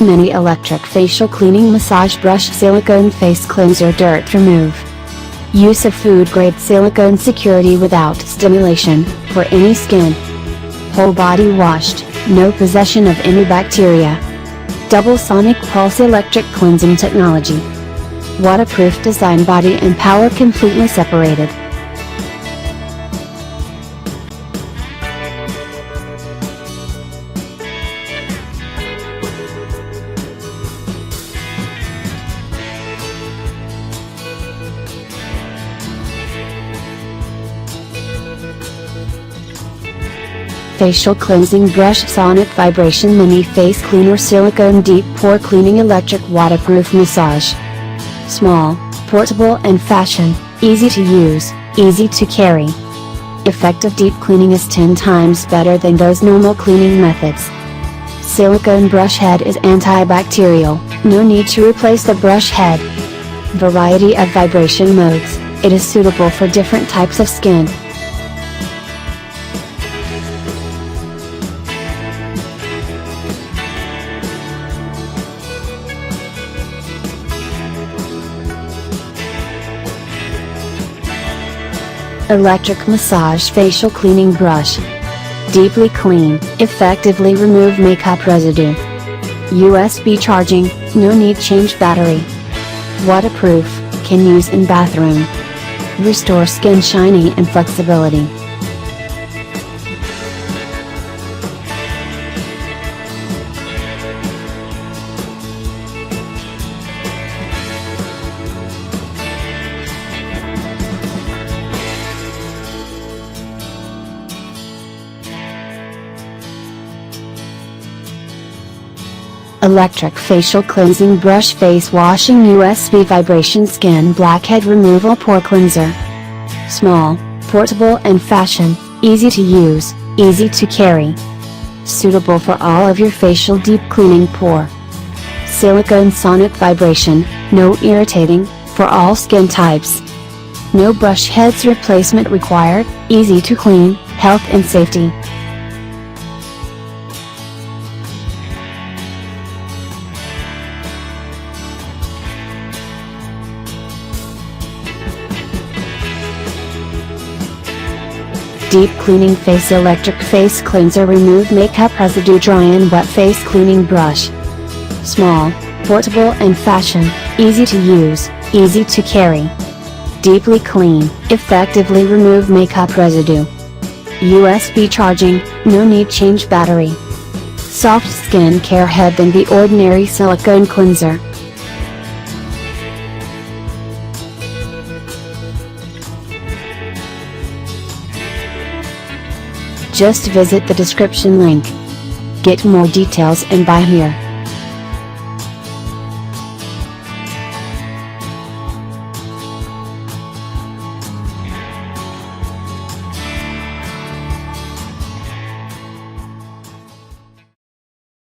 Mini Electric Facial Cleaning Massage Brush Silicone Face Cleanser Dirt Remove. Use of food-grade silicone security without stimulation, for any skin. Whole body washed, no possession of any bacteria. Double sonic pulse electric cleansing technology. Waterproof design, body and power completely separated. Facial Cleansing Brush Sonic Vibration Mini Face Cleaner Silicone Deep Pore Cleaning Electric Waterproof Massage. Small, portable and fashion, easy to use, easy to carry. Effective deep cleaning is 10 times better than those normal cleaning methods. Silicone brush head is antibacterial, no need to replace the brush head. Variety of vibration modes, it is suitable for different types of skin. Electric Massage Facial Cleaning Brush. Deeply clean, effectively remove makeup residue. USB charging, no need change battery. Waterproof, can use in bathroom. Restore skin shiny and flexibility. Electric Facial Cleansing Brush Face Washing USB Vibration Skin Blackhead Removal Pore Cleanser. Small, portable and fashion, easy to use, easy to carry. Suitable for all of your facial deep cleaning pore. Silicone Sonic Vibration, no irritating, for all skin types. No brush heads replacement required, easy to clean, health and safety. Deep Cleaning Face Electric Face Cleanser Remove Makeup Residue Dry and Wet Face Cleaning Brush. Small, portable and fashion, easy to use, easy to carry. Deeply clean, effectively remove makeup residue. USB charging, no need change battery. Soft skin care head than the ordinary silicone cleanser. Just visit the description link. Get more details and buy here.